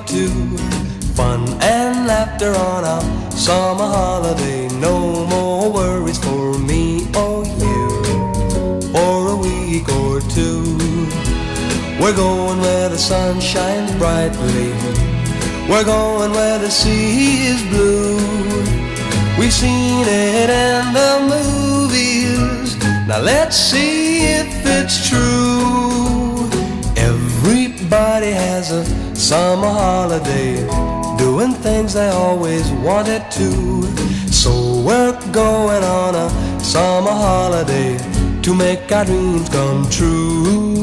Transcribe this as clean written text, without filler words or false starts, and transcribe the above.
to. Fun and laughter on our summer holiday. No more worries for me or you for a week or two. We're going where the sun shines brightly. We're going where the sea is blue. We've seen it in the movies. Now let's see if it's true. Everybody has a summer holiday, doing things they always wanted to. So we're going on a summer holiday to make our dreams come true.